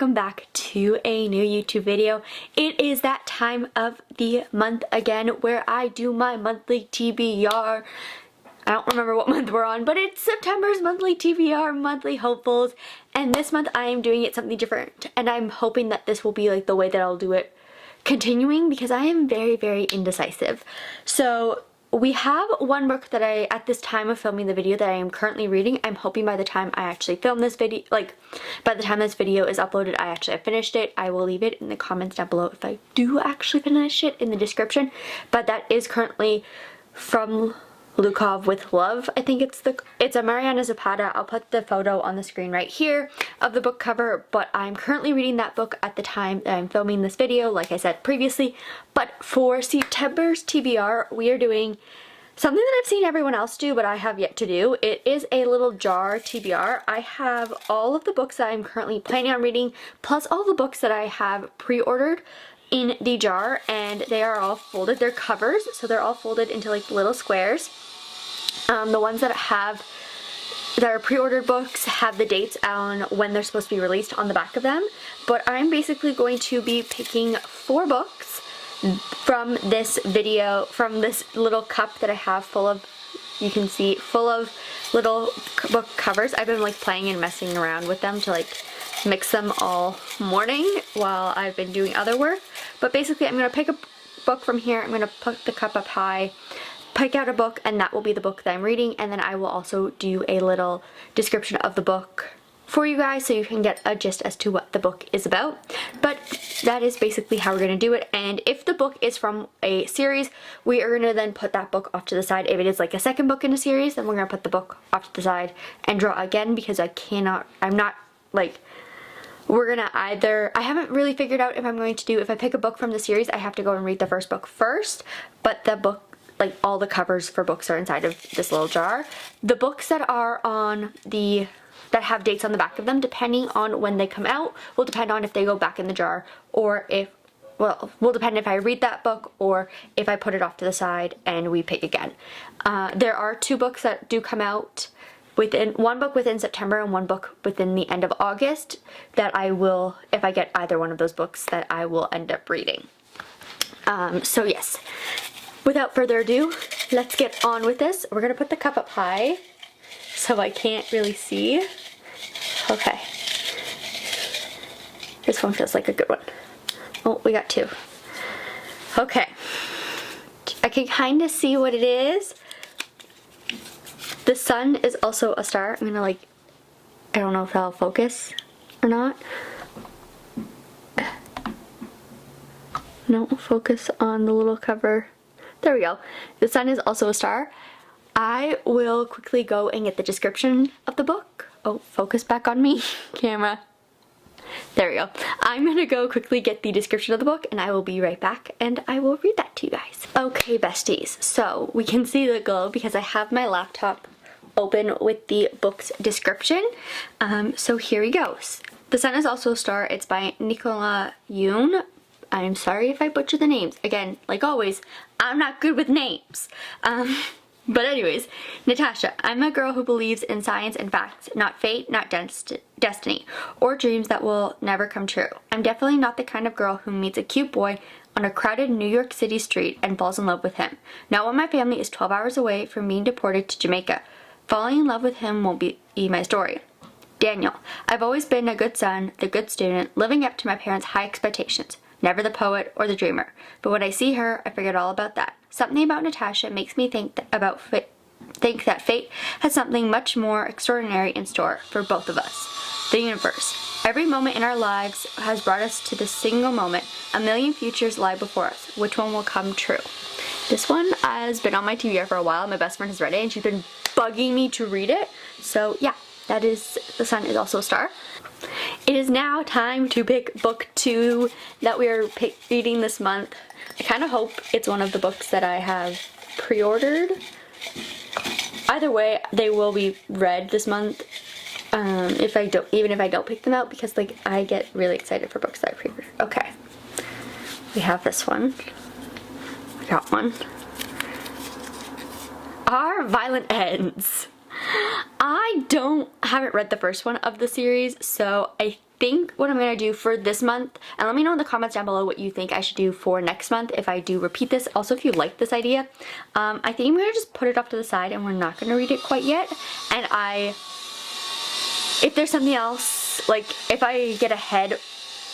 welcome back to a new YouTube video. It is that time of the month again where I do my monthly TBR. I don't remember what month we're on, but it's September's monthly TBR, monthly hopefuls, and this month I am doing it something different, and I'm hoping that this will be like the way that I'll do it continuing, because I am very, very indecisive. So we have one book that at this time of filming the video, that I am currently reading. I'm hoping by the time I actually film this video, like by the time this video is uploaded, I actually have finished it. I will leave it in the comments down below if I do actually finish it, in the description. But that is currently From Lukov with Love. I think it's a Mariana Zapata. I'll put the photo on the screen right here of the book cover, but I'm currently reading that book at the time that I'm filming this video, like I said previously. But for September's TBR, we are doing something that I've seen everyone else do, but I have yet to do. It is a little jar TBR. I have all of the books that I'm currently planning on reading, plus all the books that I have pre-ordered in the jar, and they are all folded. They're covers, so they're all folded into like little squares. The ones that are pre-ordered books have the dates on when they're supposed to be released on the back of them, but I'm basically going to be picking 4 books from this video, from this little cup that I have full of, you can see, full of little book covers. I've been like playing and messing around with them to like mix them all morning while I've been doing other work. But basically I'm going to pick a book from here, I'm going to put the cup up high, pick out a book, and that will be the book that I'm reading, and then I will also do a little description of the book for you guys so you can get a gist as to what the book is about. But that is basically how we're going to do it, and if the book is from a series, we are going to then put that book off to the side. If it is like a second book in a series, then we're going to put the book off to the side and draw again, because we're gonna either, I haven't really figured out if I'm going to do, if I pick a book from the series, I have to go and read the first book first, but the book, like all the covers for books are inside of this little jar. The books that are that have dates on the back of them, depending on when they come out, will depend on if they go back in the jar, or if, well, will depend if I read that book or if I put it off to the side and we pick again. There are 2 books that do come out one book within September and one book within the end of August that I will, if I get either one of those books, that I will end up reading. So yes, without further ado, let's get on with this. We're gonna put the cup up high so I can't really see. Okay. This one feels like a good one. Oh, we got 2. Okay. I can kind of see what it is. The sun is also a star. I'm gonna I don't know if that'll focus or not. No, focus on the little cover. There we go. The sun is also a star. I will quickly go and get the description of the book. Oh, focus back on me, camera. There we go. I'm gonna go quickly get the description of the book, and I will be right back and I will read that to you guys. Okay, besties, so we can see the glow because I have my laptop open with the book's description. So here he goes. The Sun is Also a Star. It's by Nicola Yoon. I'm sorry if I butcher the names. Again, like always, I'm not good with names. But anyways, Natasha, I'm a girl who believes in science and facts, not fate, not destiny, or dreams that will never come true. I'm definitely not the kind of girl who meets a cute boy on a crowded New York City street and falls in love with him. Not when my family is 12 hours away from being deported to Jamaica. Falling in love with him won't be my story. Daniel, I've always been a good son, the good student, living up to my parents' high expectations. Never the poet or the dreamer. But when I see her, I forget all about that. Something about Natasha makes me think that fate has something much more extraordinary in store for both of us. The universe. Every moment in our lives has brought us to this single moment. A million futures lie before us. Which one will come true? This one has been on my TBR for a while. My best friend has read it and she's been bugging me to read it. So yeah, that is The Sun is Also a Star. It is now time to pick book 2 that we are reading this month. I kind of hope it's one of the books that I have pre-ordered. Either way, they will be read this month. Even if I don't pick them out, because like I get really excited for books that I pre-order. Okay, we have this one. I got one. Our Violent Ends. I haven't read the first one of the series, so I think what I'm gonna do for this month, and let me know in the comments down below what you think I should do for next month if I do repeat this. Also, if you like this idea, I think I'm gonna just put it off to the side and we're not gonna read it quite yet. And if there's something else, like if I get ahead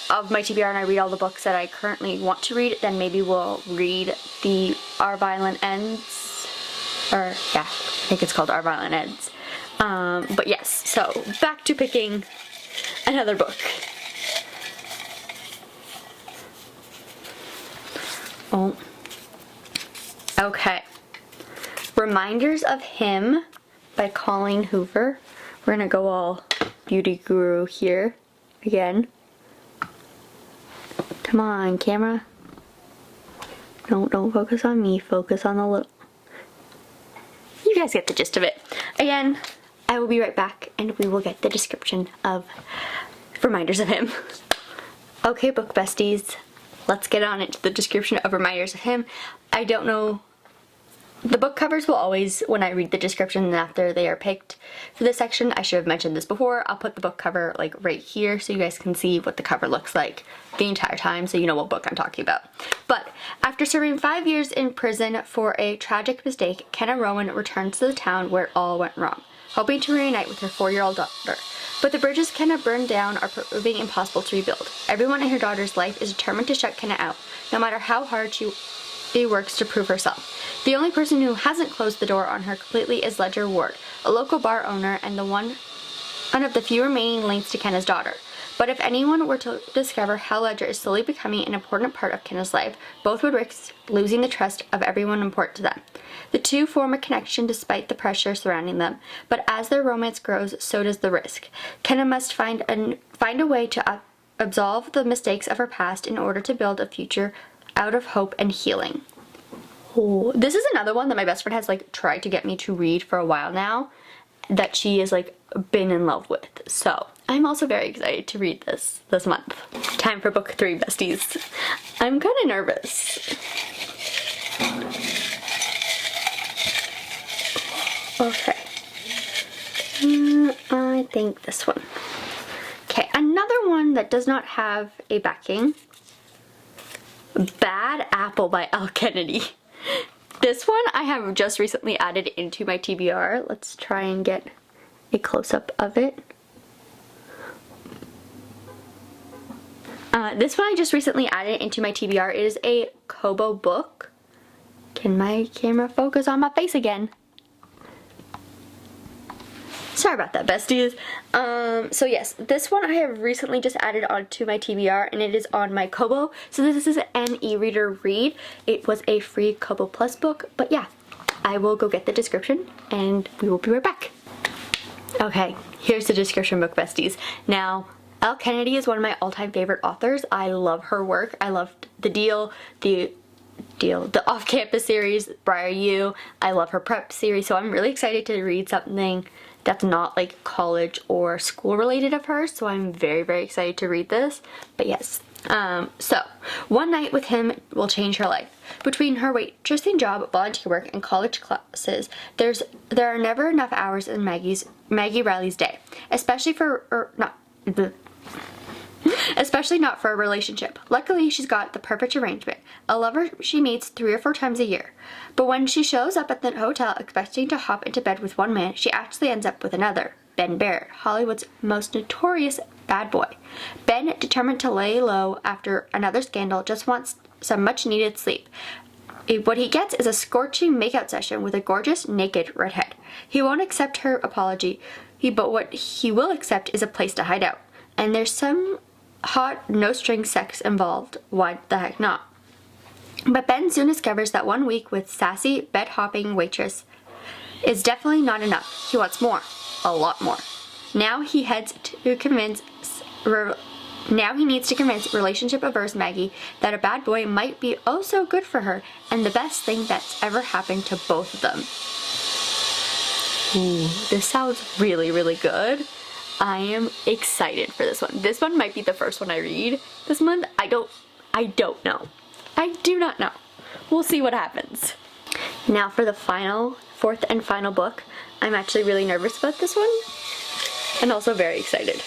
of my TBR and I read all the books that I currently want to read, then maybe we'll read the Our Violent Ends, or yeah, I think it's called Our Violent Ends. But yes, so back to picking another book. Oh, okay. Reminders of Him by Colleen Hoover. We're gonna go all beauty guru here again. Come on, camera. Don't focus on me, focus on the little... You guys get the gist of it. Again, I will be right back and we will get the description of Reminders of Him. Okay, book besties, let's get on into the description of Reminders of Him. I don't know... The book covers will always, when I read the description after they are picked for this section, I should have mentioned this before, I'll put the book cover like right here so you guys can see what the cover looks like the entire time so you know what book I'm talking about. But after serving 5 years in prison for a tragic mistake, Kenna Rowan returns to the town where it all went wrong, hoping to reunite with her 4-year-old daughter. But the bridges Kenna burned down are proving impossible to rebuild. Everyone in her daughter's life is determined to shut Kenna out, no matter how hard she works to prove herself. The only person who hasn't closed the door on her completely is Ledger Ward, a local bar owner and one of the few remaining links to Kenna's daughter. But if anyone were to discover how Ledger is slowly becoming an important part of Kenna's life, both would risk losing the trust of everyone important to them. The two form a connection despite the pressure surrounding them, but as their romance grows, so does the risk. Kenna must find a way to absolve the mistakes of her past in order to build a future out of hope and healing. Oh, this is another one that my best friend has like tried to get me to read for a while now, that she has like been in love with. So I'm also very excited to read this month. Time for book 3, besties. I'm kind of nervous. Okay. I think this one. Okay, another one that does not have a backing. Bad Apple by L. Kennedy. This one I have just recently added into my TBR. Let's try and get a close-up of it. This one I just recently added into my TBR. It is a Kobo book. Can my camera focus on my face again? Sorry about that, besties. So yes, this one I have recently just added onto my TBR, and it is on my Kobo. So this is an e-reader read. It was a free Kobo Plus book, but yeah, I will go get the description and we will be right back. Okay, here's the description book, besties. Now, Elle Kennedy is one of my all-time favorite authors. I love her work. I loved the off-campus series, Briar U. I love her prep series, so I'm really excited to read something that's not like college or school related of hers, so I'm very, very excited to read this. But yes, so one night with him will change her life. Between her waitressing job, volunteer work, and college classes, there are never enough hours in Maggie Riley's day, especially not for a relationship. Luckily, she's got the perfect arrangement, a lover she meets 3 or 4 times a year. But when she shows up at the hotel expecting to hop into bed with one man, she actually ends up with another, Ben Barrett, Hollywood's most notorious bad boy. Ben, determined to lay low after another scandal, just wants some much-needed sleep. What he gets is a scorching makeout session with a gorgeous, naked redhead. He won't accept her apology, but what he will accept is a place to hide out. And there's some hot, no-string sex involved. Why the heck not? But Ben soon discovers that 1 week with sassy, bed-hopping waitress is definitely not enough. He wants more. A lot more. Now he needs to convince relationship-averse Maggie that a bad boy might be oh so good for her and the best thing that's ever happened to both of them. Ooh, this sounds really, really good. I am excited for this one. This one might be the first one I read this month. I don't know. I do not know. We'll see what happens. Now for the fourth and final book. I'm actually really nervous about this one and also very excited.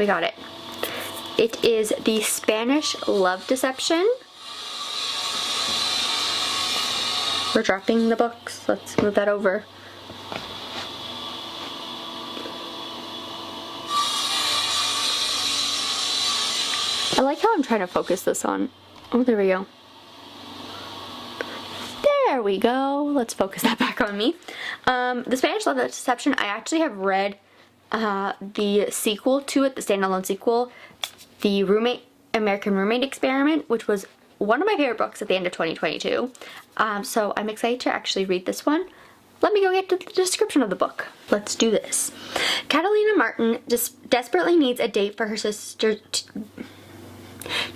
we got it. It is the Spanish Love Deception. We're dropping the books. Let's move that over. I like how I'm trying to focus this on. Oh, there we go. There we go. Let's focus that back on me. The Spanish Love Deception, I actually have read the sequel to it, the standalone sequel, the American Roommate Experiment, which was one of my favorite books at the end of 2022. So I'm excited to actually read this one. Let me go get to the description of the book. Let's do this. Catalina Martin just desperately needs a date for her sister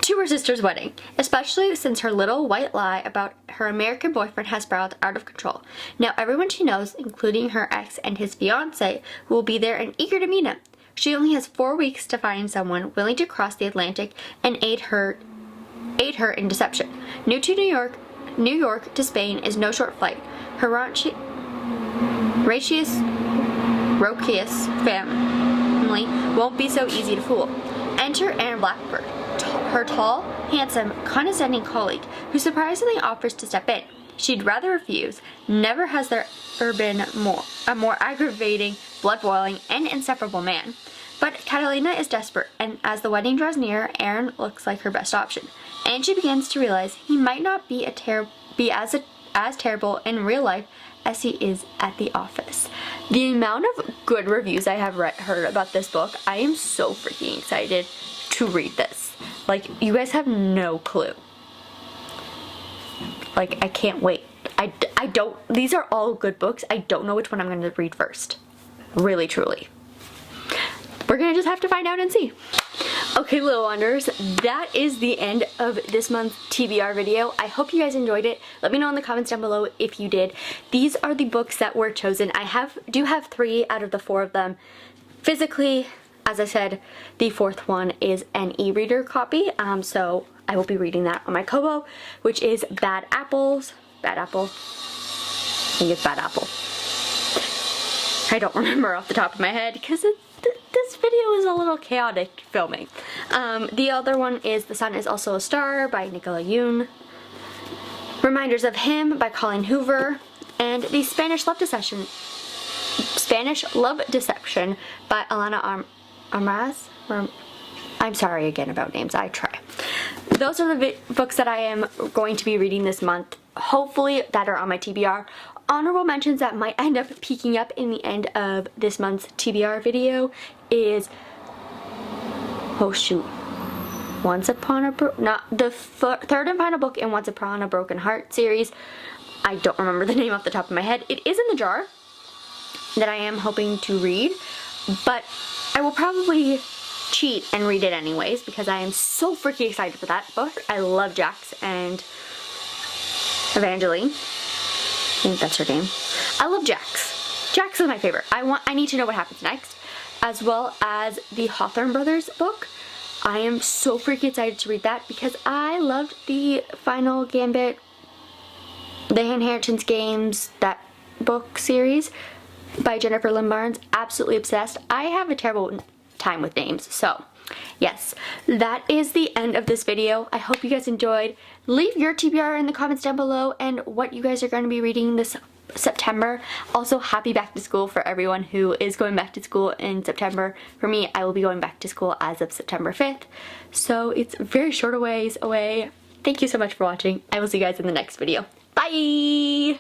to her sister's wedding, especially since her little white lie about her American boyfriend has spiraled out of control. Now everyone she knows, including her ex and his fiance, will be there and eager to meet him. She only has 4 weeks to find someone willing to cross the Atlantic and aid her in deception. New to New York to Spain is no short flight. Her raucous family won't be so easy to fool. Enter Anne Blackbird, her tall, handsome, condescending colleague who surprisingly offers to step in. She'd rather refuse. Never has there been a more aggravating, blood-boiling, and insufferable man. But Catalina is desperate, and as the wedding draws near, Aaron looks like her best option. And she begins to realize he might not be as terrible in real life as he is at the office. The amount of good reviews I have heard about this book, I am so freaking excited to read this. Like, you guys have no clue. Like, I can't wait. I don't, these are all good books. I don't know which one I'm going to read first. Really, truly. We're going to just have to find out and see. Okay, little wonders, that is the end of this month's TBR video. I hope you guys enjoyed it. Let me know in the comments down below if you did. These are the books that were chosen. I do have 3 out of the 4 of them physically. As I said, the 4th one is an e-reader copy, so I will be reading that on my Kobo, which is Bad Apples. Bad Apple. I think it's Bad Apple. I don't remember off the top of my head because this video is a little chaotic filming. The other one is The Sun Is Also a Star by Nicola Yoon. Reminders of Him by Colleen Hoover. And The Spanish Love Deception by Alana Armas. I'm sorry again about names, I try. Those are the books that I am going to be reading this month, hopefully that are on my TBR. Honorable mentions that might end up peeking up in the end of this month's TBR video is, oh shoot, the third and final book in Once Upon a Broken Heart series. I don't remember the name off the top of my head. It is in the jar that I am hoping to read, but I will probably cheat and read it anyways because I am so freaking excited for that book. I love Jax and Evangeline. I think that's her name. I love Jax. Jax is my favorite. I need to know what happens next, as well as the Hawthorne Brothers book. I am so freaking excited to read that because I loved the Final Gambit, the Inheritance Games, that book series by Jennifer Lynn Barnes. Absolutely obsessed. I have a terrible time with names, so yes, that is the end of this video. I hope you guys enjoyed. Leave your TBR in the comments down below and what you guys are going to be reading this September. Also, happy back to school for everyone who is going back to school in September. For me, I will be going back to school as of September 5th, so it's very short a ways away. Thank you so much for watching. I will see you guys in the next video. Bye!